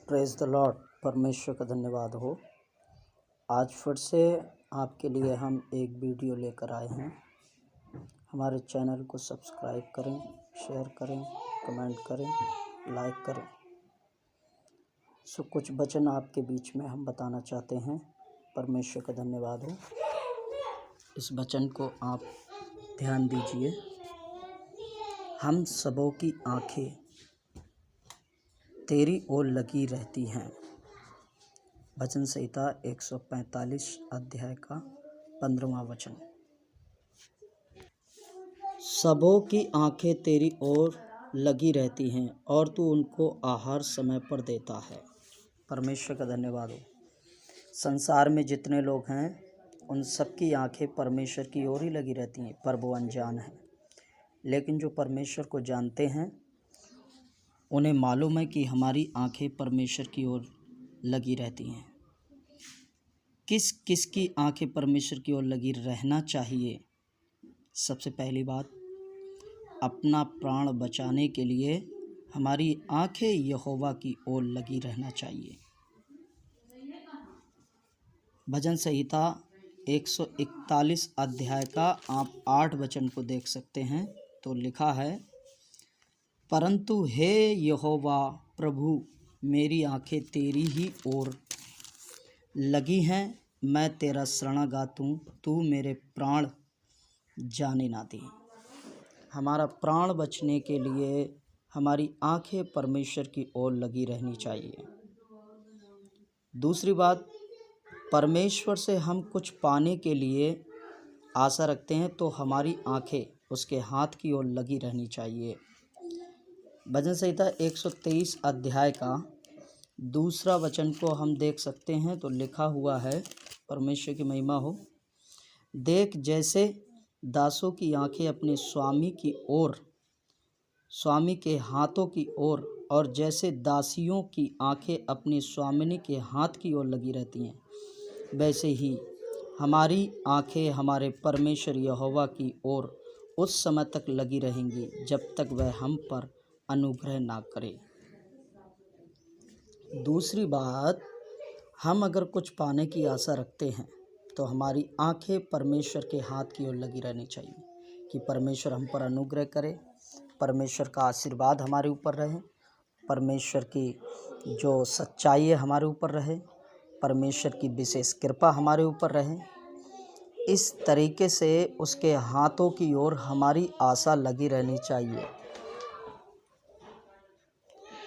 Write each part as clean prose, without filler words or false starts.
Praise the Lord. परमेश्वर का धन्यवाद हो। आज फिर से आपके लिए हम एक वीडियो लेकर आए हैं। हमारे चैनल को सब्सक्राइब करें, शेयर करें, कमेंट करें, लाइक करें। कुछ वचन आपके बीच में हम बताना चाहते हैं। परमेश्वर का धन्यवाद हो। इस वचन को आप ध्यान दीजिए। हम सबों की आँखें तेरी ओर लगी रहती हैं। वचन संहिता 145 अध्याय का 15वां वचन। सबों की आंखें तेरी ओर लगी रहती हैं और तू उनको आहार समय पर देता है। परमेश्वर का धन्यवाद हो। संसार में जितने लोग हैं उन सबकी आंखें परमेश्वर की ओर ही लगी रहती हैं, पर वो अनजान है। लेकिन जो परमेश्वर को जानते हैं उन्हें मालूम है कि हमारी आंखें परमेश्वर की ओर लगी रहती हैं। किस किस की आंखें परमेश्वर की ओर लगी रहना चाहिए? सबसे पहली बात, अपना प्राण बचाने के लिए हमारी आंखें यहोवा की ओर लगी रहना चाहिए। भजन संहिता 141 अध्याय का आप 8 वचन को देख सकते हैं। तो लिखा है, परंतु हे यहोवा प्रभु, मेरी आंखें तेरी ही ओर लगी हैं। मैं तेरा शरणागत हूँ, तू मेरे प्राण जाने ना दे। हमारा प्राण बचने के लिए हमारी आंखें परमेश्वर की ओर लगी रहनी चाहिए। दूसरी बात, परमेश्वर से हम कुछ पाने के लिए आशा रखते हैं तो हमारी आंखें उसके हाथ की ओर लगी रहनी चाहिए। भजन संहिता 123 अध्याय का 2 वचन को हम देख सकते हैं। तो लिखा हुआ है, परमेश्वर की महिमा हो, देख जैसे दासों की आंखें अपने स्वामी की ओर, स्वामी के हाथों की ओर, और जैसे दासियों की आंखें अपनी स्वामिनी के हाथ की ओर लगी रहती हैं, वैसे ही हमारी आंखें हमारे परमेश्वर यहोवा की ओर उस समय तक लगी रहेंगी जब तक वह हम पर अनुग्रह ना करे। दूसरी बात, हम अगर कुछ पाने की आशा रखते हैं तो हमारी आंखें परमेश्वर के हाथ की ओर लगी रहनी चाहिए कि परमेश्वर हम पर अनुग्रह करे, परमेश्वर का आशीर्वाद हमारे ऊपर रहे, परमेश्वर की जो सच्चाई है हमारे ऊपर रहे, परमेश्वर की विशेष कृपा हमारे ऊपर रहे। इस तरीके से उसके हाथों की ओर हमारी आशा लगी रहनी चाहिए।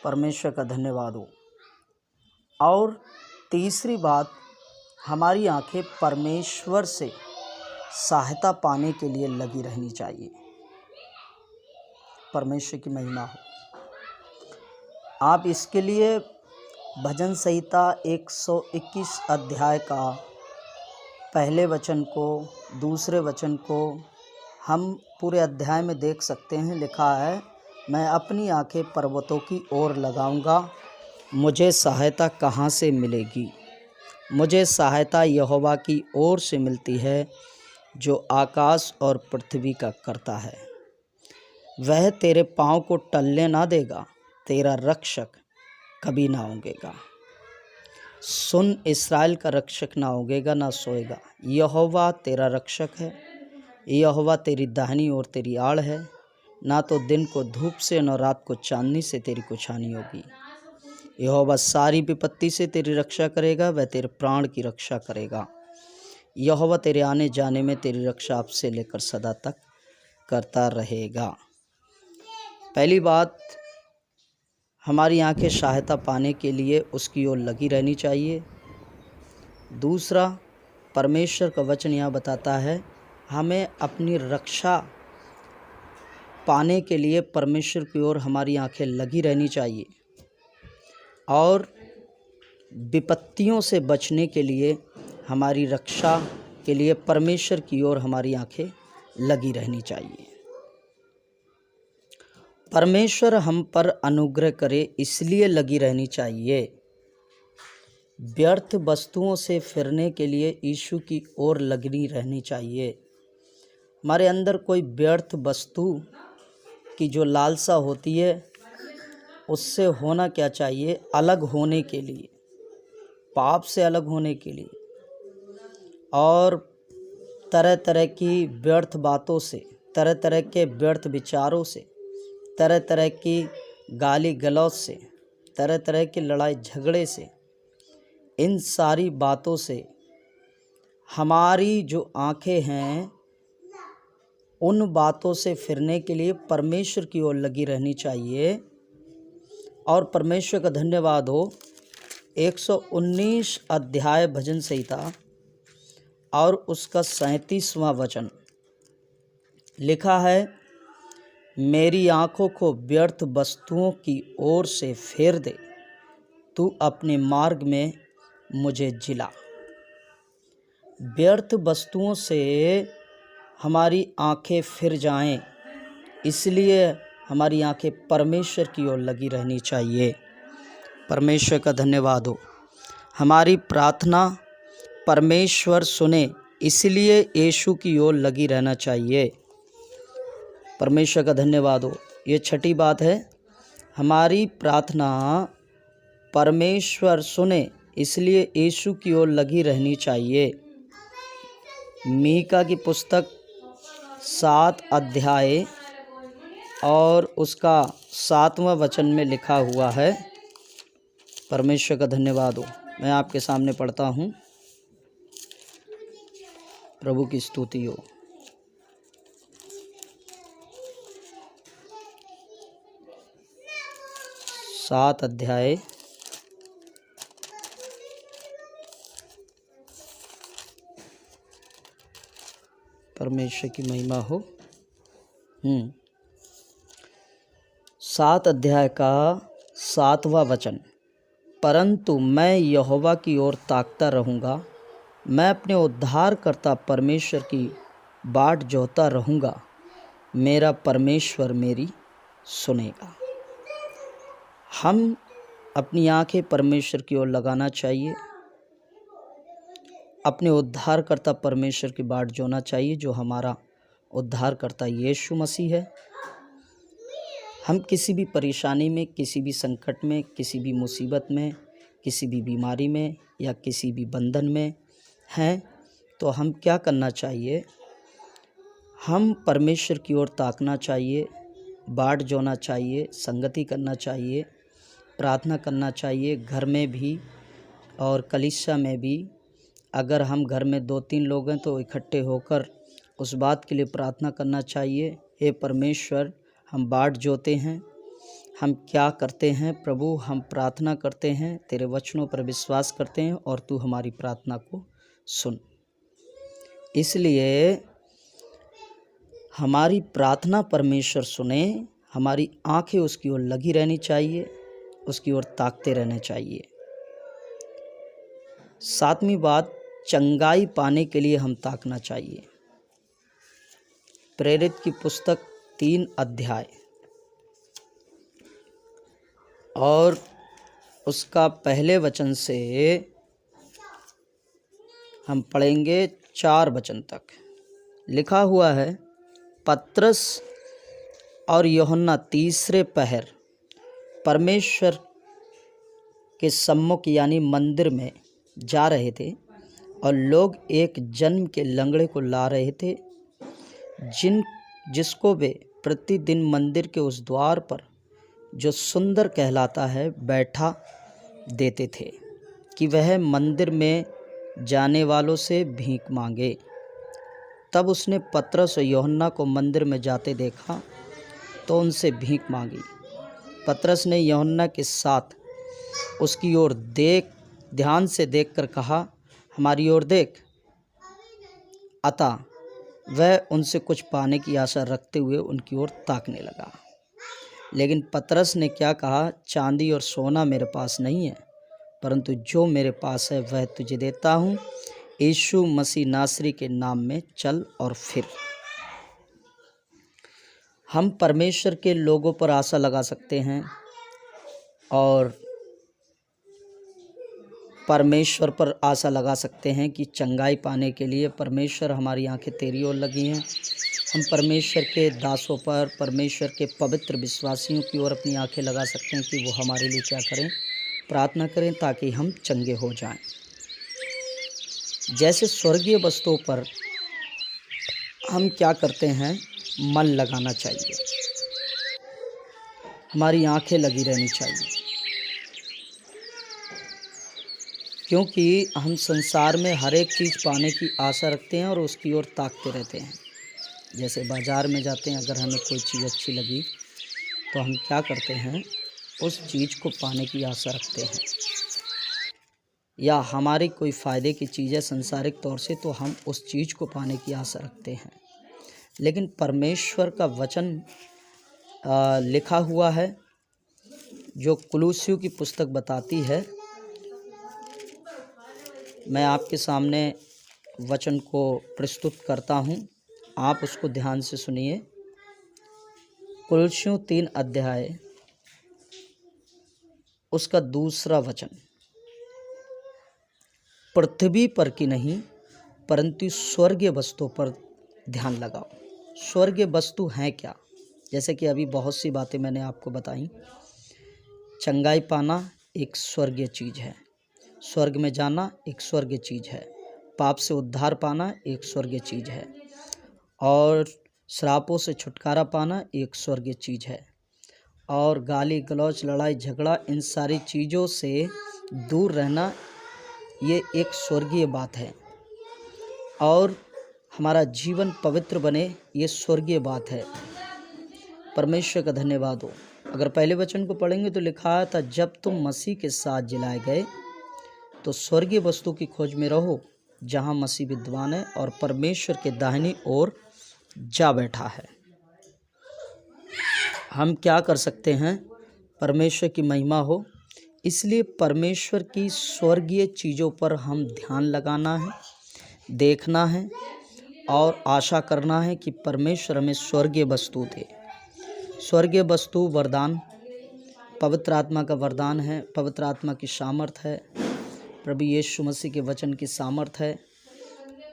परमेश्वर का धन्यवाद हो। और तीसरी बात, हमारी आंखें परमेश्वर से सहायता पाने के लिए लगी रहनी चाहिए। परमेश्वर की महिमा हो। आप इसके लिए भजन संहिता 121 अध्याय का पहले वचन को, दूसरे वचन को हम पूरे अध्याय में देख सकते हैं। लिखा है, मैं अपनी आंखें पर्वतों की ओर लगाऊंगा, मुझे सहायता कहाँ से मिलेगी? मुझे सहायता यहोवा की ओर से मिलती है जो आकाश और पृथ्वी का करता है। वह तेरे पाँव को टलने ना देगा, तेरा रक्षक कभी ना ऊँघेगा। सुन, इस्राएल का रक्षक ना ऊँघेगा ना सोएगा। यहोवा तेरा रक्षक है, यहोवा तेरी दाहिनी ओर तेरी आड़ है। ना तो दिन को धूप से न रात को चांदनी से तेरी कुछ हानि होगी। यहोवा सारी विपत्ति से तेरी रक्षा करेगा, वह तेरे प्राण की रक्षा करेगा। यहोवा तेरे आने जाने में तेरी रक्षा अब से लेकर सदा तक करता रहेगा। पहली बात, हमारी आंखें सहायता पाने के लिए उसकी ओर लगी रहनी चाहिए। दूसरा, परमेश्वर का वचन यह बताता है, हमें अपनी रक्षा पाने के लिए परमेश्वर की ओर हमारी आंखें लगी रहनी चाहिए। और विपत्तियों से बचने के लिए, हमारी रक्षा के लिए परमेश्वर की ओर हमारी आंखें लगी रहनी चाहिए। परमेश्वर हम पर अनुग्रह करे इसलिए लगी रहनी चाहिए। व्यर्थ वस्तुओं से फिरने के लिए यीशु की ओर लगी रहनी चाहिए। हमारे अंदर कोई व्यर्थ वस्तु की जो लालसा होती है उससे होना क्या चाहिए, अलग होने के लिए, पाप से अलग होने के लिए, और तरह तरह की व्यर्थ बातों से, तरह तरह के व्यर्थ विचारों से, तरह तरह की गाली गलौज से, तरह तरह की लड़ाई झगड़े से, इन सारी बातों से हमारी जो आंखें हैं उन बातों से फिरने के लिए परमेश्वर की ओर लगी रहनी चाहिए। और परमेश्वर का धन्यवाद हो, 119 अध्याय भजन संहिता और उसका 37वां वचन लिखा है, मेरी आँखों को व्यर्थ वस्तुओं की ओर से फेर दे, तू अपने मार्ग में मुझे जिला। व्यर्थ वस्तुओं से हमारी आंखें फिर जाएं, इसलिए हमारी आंखें परमेश्वर की ओर लगी रहनी चाहिए। परमेश्वर का धन्यवाद हो। हमारी प्रार्थना परमेश्वर सुने, इसलिए यीशु की ओर लगी रहना चाहिए। परमेश्वर का धन्यवाद हो। ये छठी बात है, हमारी प्रार्थना परमेश्वर सुने, इसलिए यीशु की ओर लगी रहनी चाहिए। मीका की पुस्तक 7 अध्याय और उसका 7वां वचन में लिखा हुआ है। परमेश्वर का धन्यवाद हो। मैं आपके सामने पढ़ता हूँ। प्रभु की स्तुति हो। सात अध्याय परमेश्वर की महिमा हो। 7 अध्याय का 7वां वचन, परंतु मैं यहोवा की ओर ताकता रहूँगा, मैं अपने उद्धारकर्ता परमेश्वर की बाट जोहता रहूँगा, मेरा परमेश्वर मेरी सुनेगा। हम अपनी आंखें परमेश्वर की ओर लगाना चाहिए, अपने उद्धारकर्ता परमेश्वर की बाट जोना चाहिए, जो हमारा उद्धारकर्ता यीशु मसीह है। हम किसी भी परेशानी में, किसी भी संकट में, किसी भी मुसीबत में, किसी भी बीमारी में या किसी भी बंधन में हैं, तो हम क्या करना चाहिए? हम परमेश्वर की ओर ताकना चाहिए, बाट जोना चाहिए, संगति करना चाहिए, प्रार्थना करना चाहिए, घर में भी और कलीसिया में भी। अगर हम घर में 2-3 लोग हैं तो इकट्ठे होकर उस बात के लिए प्रार्थना करना चाहिए, हे परमेश्वर, हम बाट जोते हैं, हम क्या करते हैं प्रभु, हम प्रार्थना करते हैं, तेरे वचनों पर विश्वास करते हैं और तू हमारी प्रार्थना को सुन। इसलिए हमारी प्रार्थना परमेश्वर सुने, हमारी आंखें उसकी ओर लगी रहनी चाहिए, उसकी ओर ताकते रहना चाहिए। 7वीं बात, चंगाई पाने के लिए हम ताकना चाहिए। प्रेरित की पुस्तक 3 अध्याय और उसका पहले वचन से हम पढ़ेंगे 4 वचन तक। लिखा हुआ है, पत्रस और यूहन्ना तीसरे पहर परमेश्वर के सम्मुख यानी मंदिर में जा रहे थे और लोग एक जन्म के लंगड़े को ला रहे थे, जिसको वे प्रतिदिन मंदिर के उस द्वार पर, जो सुंदर कहलाता है, बैठा देते थे कि वह मंदिर में जाने वालों से भीख मांगे। तब उसने पतरस और यूहन्ना को मंदिर में जाते देखा तो उनसे भीख मांगी। पतरस ने यूहन्ना के साथ उसकी ओर ध्यान से देखकर कहा, हमारी ओर देख। अतः वह उनसे कुछ पाने की आशा रखते हुए उनकी ओर ताकने लगा। लेकिन पतरस ने क्या कहा, चांदी और सोना मेरे पास नहीं है, परंतु जो मेरे पास है वह तुझे देता हूँ। यीशु मसीह नासरी के नाम में चल और फिर। हम परमेश्वर के लोगों पर आशा लगा सकते हैं और परमेश्वर पर आशा लगा सकते हैं कि चंगाई पाने के लिए, परमेश्वर हमारी आंखें तेरी ओर लगी हैं, हम परमेश्वर के दासों पर, परमेश्वर के पवित्र विश्वासियों की ओर अपनी आंखें लगा सकते हैं कि वो हमारे लिए क्या करें, प्रार्थना करें ताकि हम चंगे हो जाएं। जैसे स्वर्गीय वस्तुओं पर हम क्या करते हैं, मन लगाना चाहिए, हमारी आंखें लगी रहनी चाहिए, क्योंकि हम संसार में हर एक चीज़ पाने की आशा रखते हैं और उसकी ओर ताकते रहते हैं। जैसे बाज़ार में जाते हैं, अगर हमें कोई चीज़ अच्छी लगी तो हम क्या करते हैं, उस चीज़ को पाने की आशा रखते हैं, या हमारी कोई फ़ायदे की चीज़ है संसारिक तौर से तो हम उस चीज़ को पाने की आशा रखते हैं। लेकिन परमेश्वर का वचन लिखा हुआ है, जो कुलुस्सियों की पुस्तक बताती है। मैं आपके सामने वचन को प्रस्तुत करता हूँ, आप उसको ध्यान से सुनिए। कुलुस्सियों 3 अध्याय उसका 2 वचन, पृथ्वी पर की नहीं परंतु स्वर्गीय वस्तुओं पर ध्यान लगाओ। स्वर्गीय वस्तु हैं क्या? जैसे कि अभी बहुत सी बातें मैंने आपको बताई। चंगाई पाना एक स्वर्गीय चीज़ है, स्वर्ग में जाना एक स्वर्गीय चीज़ है, पाप से उद्धार पाना एक स्वर्गीय चीज़ है, और श्रापों से छुटकारा पाना एक स्वर्गीय चीज़ है, और गाली गलौज, लड़ाई झगड़ा, इन सारी चीज़ों से दूर रहना ये एक स्वर्गीय बात है, और हमारा जीवन पवित्र बने ये स्वर्गीय बात है। परमेश्वर का धन्यवाद हो। अगर पहले वचन को पढ़ेंगे तो लिखा था, जब तुम मसीह के साथ जिलाए गए तो स्वर्गीय वस्तु की खोज में रहो जहाँ मसीह विद्वान है और परमेश्वर के दाहिनी ओर जा बैठा है। हम क्या कर सकते हैं, परमेश्वर की महिमा हो, इसलिए परमेश्वर की स्वर्गीय चीज़ों पर हम ध्यान लगाना है, देखना है और आशा करना है कि परमेश्वर हमें स्वर्गीय वस्तु दे। स्वर्गीय वस्तु वरदान, पवित्र आत्मा का वरदान है, पवित्र आत्मा की सामर्थ है, प्रभु यीशु मसीह के वचन की सामर्थ है,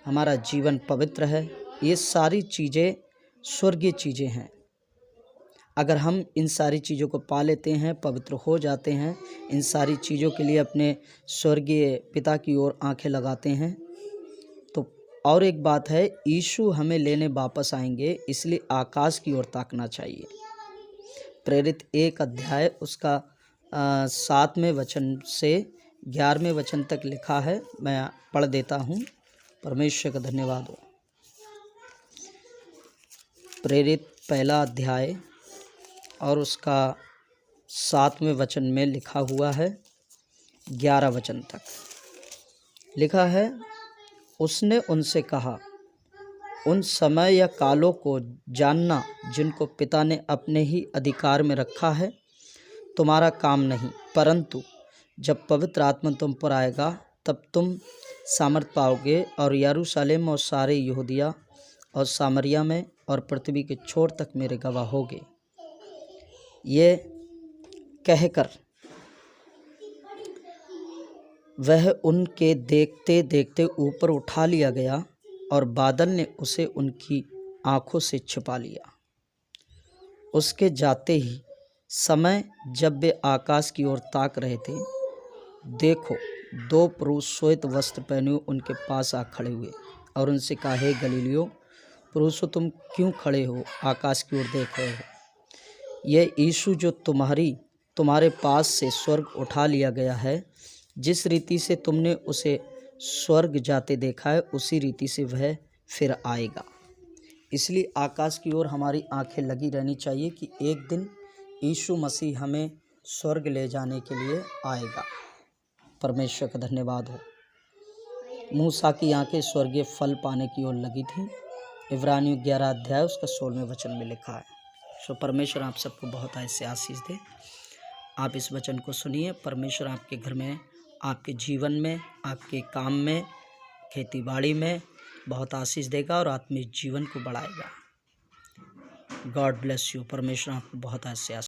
हमारा जीवन पवित्र है। ये सारी चीज़ें स्वर्गीय चीज़ें हैं। अगर हम इन सारी चीज़ों को पा लेते हैं, पवित्र हो जाते हैं, इन सारी चीज़ों के लिए अपने स्वर्गीय पिता की ओर आंखें लगाते हैं, तो और एक बात है, यीशु हमें लेने वापस आएंगे, इसलिए आकाश की ओर ताकना चाहिए। प्रेरित 1 अध्याय उसका 7वें वचन से 11वें वचन तक लिखा है, मैं पढ़ देता हूँ। परमेश्वर का धन्यवाद हो। प्रेरित 1 अध्याय और उसका 7वें वचन में लिखा हुआ है, 11 वचन तक लिखा है, उसने उनसे कहा, उन समय या कालों को जानना जिनको पिता ने अपने ही अधिकार में रखा है तुम्हारा काम नहीं, परंतु जब पवित्र आत्मा तुम पर आएगा तब तुम सामर्थ पाओगे और यरूशलेम और सारे यहूदिया और सामरिया में और पृथ्वी के छोर तक मेरे गवाह होगे। ये कहकर वह उनके देखते देखते ऊपर उठा लिया गया और बादल ने उसे उनकी आँखों से छिपा लिया। उसके जाते ही समय जब वे आकाश की ओर ताक रहे थे, देखो 2 पुरुष श्वेत वस्त्र पहने हुए उनके पास आ खड़े हुए और उनसे कहा, हे गलीलियों पुरुषों, तुम क्यों खड़े हो आकाश की ओर देख रहे हो? यह यीशु जो तुम्हारे पास से स्वर्ग उठा लिया गया है, जिस रीति से तुमने उसे स्वर्ग जाते देखा है उसी रीति से वह फिर आएगा। इसलिए आकाश की ओर हमारी आंखें लगी रहनी चाहिए कि एक दिन यीशु मसीह हमें स्वर्ग ले जाने के लिए आएगा। परमेश्वर का धन्यवाद हो। मूसा की आंखें स्वर्गीय फल पाने की ओर लगी थी। इब्रानियों 11 अध्याय उसका 16वें वचन में लिखा है। सो परमेश्वर आप सबको बहुत ऐसे आशीष दे। आप इस वचन को सुनिए। परमेश्वर आपके घर में, आपके जीवन में, आपके काम में, खेती बाड़ी में बहुत आशीष देगा और आत्मिक जीवन को बढ़ाएगा। God bless you. परमेश्वर आपको बहुत ऐसे आशीष